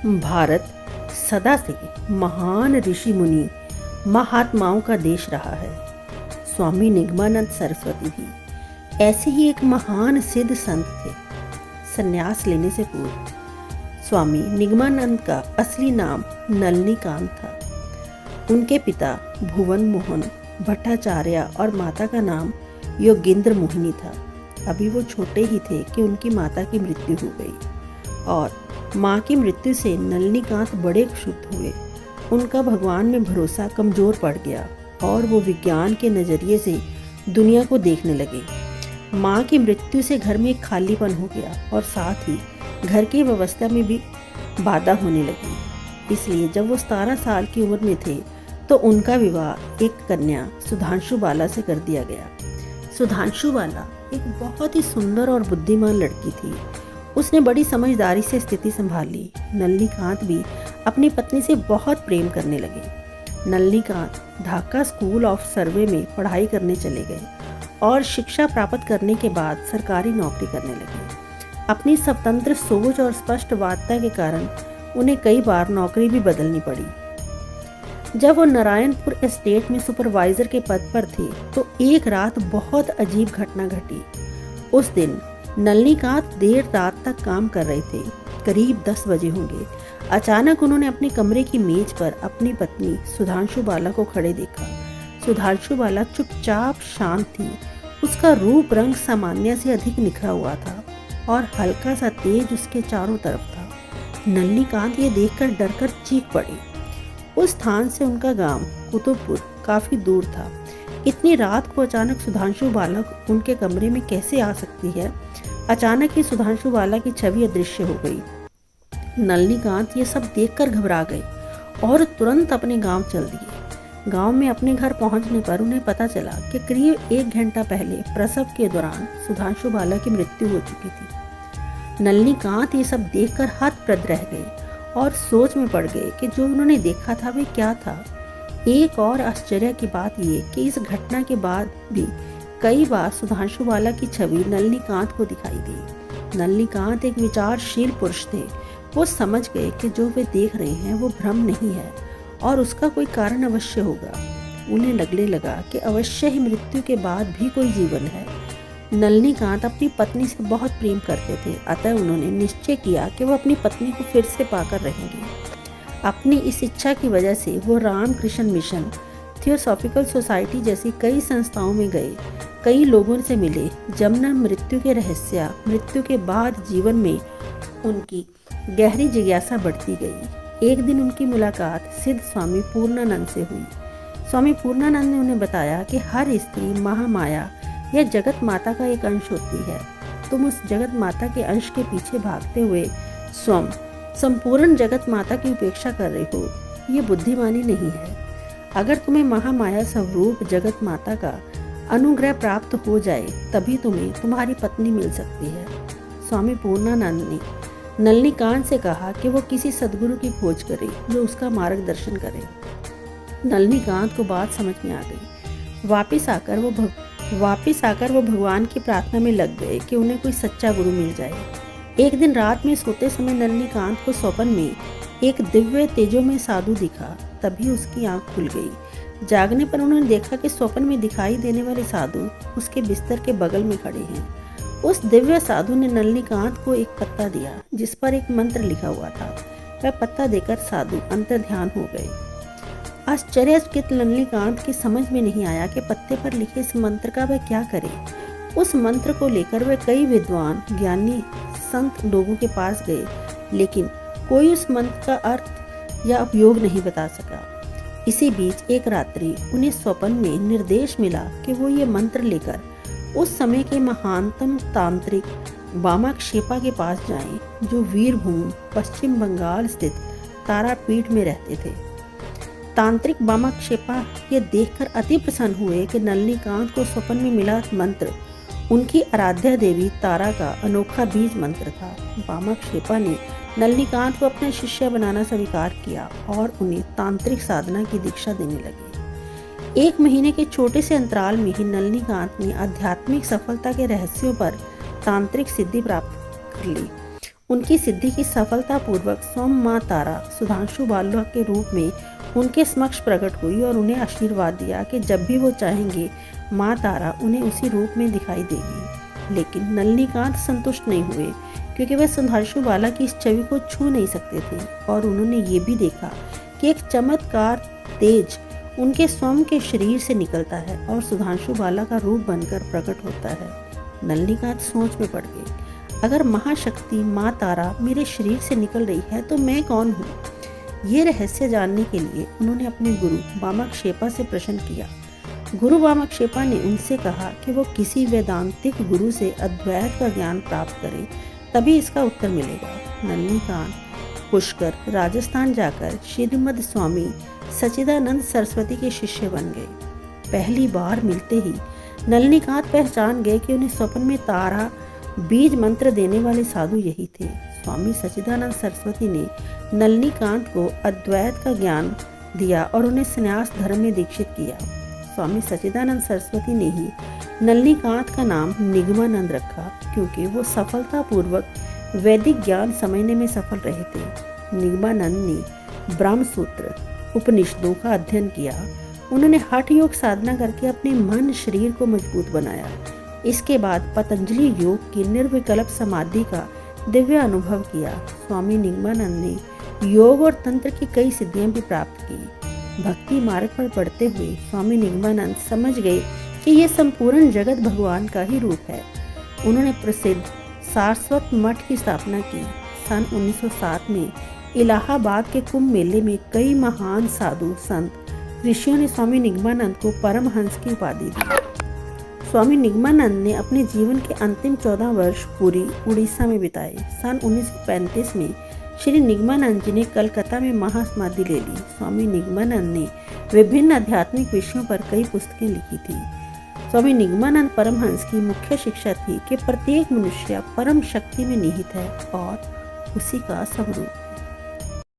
भारत सदा से महान ऋषि मुनि महात्माओं का देश रहा है। स्वामी निगमानंद सरस्वती भी ऐसे ही एक महान सिद्ध संत थे। संन्यास लेने से पूर्व स्वामी निगमानंद का असली नाम नलिनीकांत था। उनके पिता भुवन मोहन भट्टाचार्य और माता का नाम योगेंद्र मोहिनी था। अभी वो छोटे ही थे कि उनकी माता की मृत्यु हो गई और माँ की मृत्यु से नलिनीकांत बड़े क्षुब्ध हुए। उनका भगवान में भरोसा कमज़ोर पड़ गया और वो विज्ञान के नज़रिए से दुनिया को देखने लगे। माँ की मृत्यु से घर में एक खालीपन हो गया और साथ ही घर की व्यवस्था में भी बाधा होने लगी। इसलिए जब वो 17 साल की उम्र में थे तो उनका विवाह एक कन्या सुधांशु बाला से कर दिया गया। सुधांशु बाला एक बहुत ही सुंदर और बुद्धिमान लड़की थी। उसने बड़ी समझदारी से स्थिति संभाली। नलिनीकांत भी अपनी पत्नी से बहुत प्रेम करने लगे। नलिनीकांत ढाका स्कूल ऑफ सर्वे में पढ़ाई करने चले गए और शिक्षा प्राप्त करने के बाद सरकारी नौकरी करने लगे। अपनी स्वतंत्र सोच और स्पष्टवादिता के कारण उन्हें कई बार नौकरी भी बदलनी पड़ी। जब वो नारायणपुर एस्टेट में सुपरवाइजर के पद पर थे तो एक रात बहुत अजीब घटना घटी। उस दिन नलिनीकांत देर रात तक काम कर रहे थे, करीब 10 बजे होंगे। अचानक उन्होंने अपने कमरे की मेज पर अपनी पत्नी सुधांशु बाला को खड़े देखा। सुधांशु बाला चुपचाप शांत थी। उसका रूप रंग सामान्य से अधिक निखरा हुआ था और हल्का सा तेज उसके चारों तरफ था। नलिनीकांत ये देखकर डरकर चीख पड़ी। उस स्थान से उनका गांव कुतुबपुर काफी दूर था। इतनी रात को अचानक सुधांशु बाला उनके कमरे में कैसे आ सकती है? अचानक ही सुधांशु बाला की छवि अदृश्य हो गई। नलिनीकांत ये सब देखकर घबरा गए और तुरंत अपने गांव चल दिए। गांव में अपने घर पहुंचने पर उन्हें पता चला कि करीब 1 घंटा पहले प्रसव के दौरान सुधांशु बाला की मृत्यु हो चुकी थी। नलिनीकांत ये सब देखकर हतप्रभ रह गए और सोच में पड़ गए कि जो उन्होंने देखा था वे क्या था। एक और आश्चर्य की बात ये कि इस घटना के बाद भी कई बार सुधांशु बाला की छवि नलिनीकांत को दिखाई दी। नलिनीकांत एक विचारशील पुरुष थे। वो समझ गए कि जो वे देख रहे हैं वो भ्रम नहीं है और उसका कोई कारण अवश्य होगा। उन्हें लगने लगा कि अवश्य ही मृत्यु के बाद भी कोई जीवन है। नलिनीकांत अपनी पत्नी से बहुत प्रेम करते थे, अतः उन्होंने निश्चय किया कि वो अपनी पत्नी को फिर से पाकर रहेंगे। अपनी इस इच्छा की वजह से वो रामकृष्ण मिशन, थियोसॉफिकल सोसाइटी जैसी कई संस्थाओं में गए, कई लोगों से मिले। जमुना मृत्यु के रहस्य, मृत्यु के बाद जीवन में उनकी गहरी जिज्ञासा बढ़ती गई। एक दिन उनकी मुलाकात सिद्ध स्वामी पूर्णानंद से हुई। स्वामी पूर्णानंद ने उन्हें बताया कि हर स्त्री महामाया यह जगत माता का एक अंश होती है। तुम उस जगत माता के अंश के पीछे भागते हुए स्वयं संपूर्ण जगत माता की उपेक्षा कर रहे हो। ये बुद्धिमानी नहीं है। अगर तुम्हें महामाया स्वरूप जगत माता का अनुग्रह प्राप्त हो जाए तभी तुम्हें तुम्हारी पत्नी मिल सकती है। स्वामी पूर्णानंद ने नलिनीकांत से कहा कि वो किसी सद्गुरु की खोज करे जो उसका मार्गदर्शन करे। नलिनीकांत को बात समझ में आ गई। वापिस आकर वो भगवान की प्रार्थना में लग गए कि उन्हें कोई सच्चा गुरु मिल जाए। एक दिन रात में सोते समय नलिनीकांत को स्वप्न में एक दिव्य तेजोमय साधु दिखा। तभी उसकी आंख खुल गई। जागने पर उन्होंने देखा कि स्वप्न में दिखाई देने वाले साधु उसके बिस्तर के बगल में खड़े हैं। उस दिव्य साधु ने नलिनीकांत को एक पत्ता दिया जिस पर एक मंत्र लिखा हुआ था। वह पत्ता देकर साधु अंतर्ध्यान हो गए। आश्चर्यचकित नलिनीकांत की समझ में नहीं आया कि पत्ते पर लिखे इस मंत्र का वह क्या करे। उस मंत्र को लेकर वे कई विद्वान ज्ञानी संत लोगों के पास गए, लेकिन कोई उस मंत्र का अर्थ या उपयोग नहीं बता सका। इसी बीच एक रात्रि उन्हें स्वप्न में निर्देश मिला कि वो ये मंत्र लेकर उस समय के महानतम तांत्रिक वामाक्षेपा के पास जाएं, जो वीरभूम पश्चिम बंगाल स्थित तारापीठ में रहते थे। तांत्रिक वामाक्षेपा ये देखकर अति प्रसन्न हुए कि नलिनीकांत को स्वप्न में मिला मंत्र उनकी आराध्या देवी तारा का अनोखा बीज मंत्र था। वामाक्षेपा ने नलिनीकांत को अपना शिष्य बनाना स्वीकार किया और उन्हें तांत्रिक साधना की दीक्षा देने लगे। 1 महीने के छोटे से अंतराल में ही नलिनीकांत ने आध्यात्मिक सफलता के रहस्यों पर तांत्रिक सिद्धि प्राप्त कर ली। उनकी सिद्धि की सफलतापूर्वक स्वयं माँ तारा सुधांशु बालक के रूप में उनके समक्ष प्रकट हुई और उन्हें आशीर्वाद दिया कि जब भी वो चाहेंगे माँ तारा उन्हें उसी रूप में दिखाई देगी। लेकिन नलिनीकांत संतुष्ट नहीं हुए, क्योंकि वे सुधांशु बाला की इस छवि को छू नहीं सकते थे और उन्होंने ये भी देखा कि एक चमत्कार तेज उनके स्वयं के शरीर से निकलता है और सुधांशु बाला का रूप बनकर प्रकट होता है। नलिनीकांत सोच में पड़ गए, अगर महाशक्ति माँ तारा मेरे शरीर से निकल रही है तो मैं कौन हूँ? ये रहस्य जानने के लिए उन्होंने अपने गुरु वामक्षेपा से प्रश्न किया। गुरु वामक्षेपा ने उनसे कहा कि वो किसी वेदांतिक गुरु से अद्वैत का ज्ञान प्राप्त करें, तभी इसका उत्तर मिलेगा। नलिनीकांत पुष्कर राजस्थान जाकर श्रीमद स्वामी सच्चिदानंद सरस्वती के शिष्य बन गए। पहली बार मिलते ही नलिनीकांत पहचान गए कि उन्हें स्वप्न में तारा बीज मंत्र देने वाले साधु यही थे। स्वामी सच्चिदानंद सरस्वती ने नलिनीकांत को अद्वैत का ज्ञान दिया और उन्हें संन्यास धर्म में दीक्षित किया। स्वामी सच्चिदानंद सरस्वती ने ही नलिनीकांत का नाम निगमानंद रखा, क्योंकि वो सफलतापूर्वक वैदिक ज्ञान समझने में सफल रहे थे। निगमानंद ने ब्रह्म सूत्र उपनिषदों का अध्ययन किया। उन्होंने हठ योग साधना करके अपने मन शरीर को मजबूत बनाया। इसके बाद पतंजलि योग की निर्विकल्प समाधि का दिव्य अनुभव किया। स्वामी निगमानंद ने योग और तंत्र की कई सिद्धियां भी प्राप्त की। भक्ति मार्ग पर बढ़ते हुए स्वामी निगमानंद समझ गए कि यह संपूर्ण जगत भगवान का ही रूप है। उन्होंने प्रसिद्ध सारस्वत मठ की स्थापना की। सन 1907 में इलाहाबाद के कुंभ मेले में कई महान साधु संत ऋषियों ने स्वामी निगमानंद को परमहंस की उपाधि दी। स्वामी निगमानंद ने अपने जीवन के अंतिम 14 वर्ष पूरी उड़ीसा में बिताए। सन 1935 में श्री निगमानंद जी ने कलकत्ता में महासमाधि ले ली। स्वामी निगमानंद ने विभिन्न आध्यात्मिक विषयों पर कई पुस्तकें लिखी थी। स्वामी निगमानंद परमहंस की मुख्य शिक्षा थी कि प्रत्येक मनुष्य परम शक्ति में निहित है और उसी का स्वरूप है।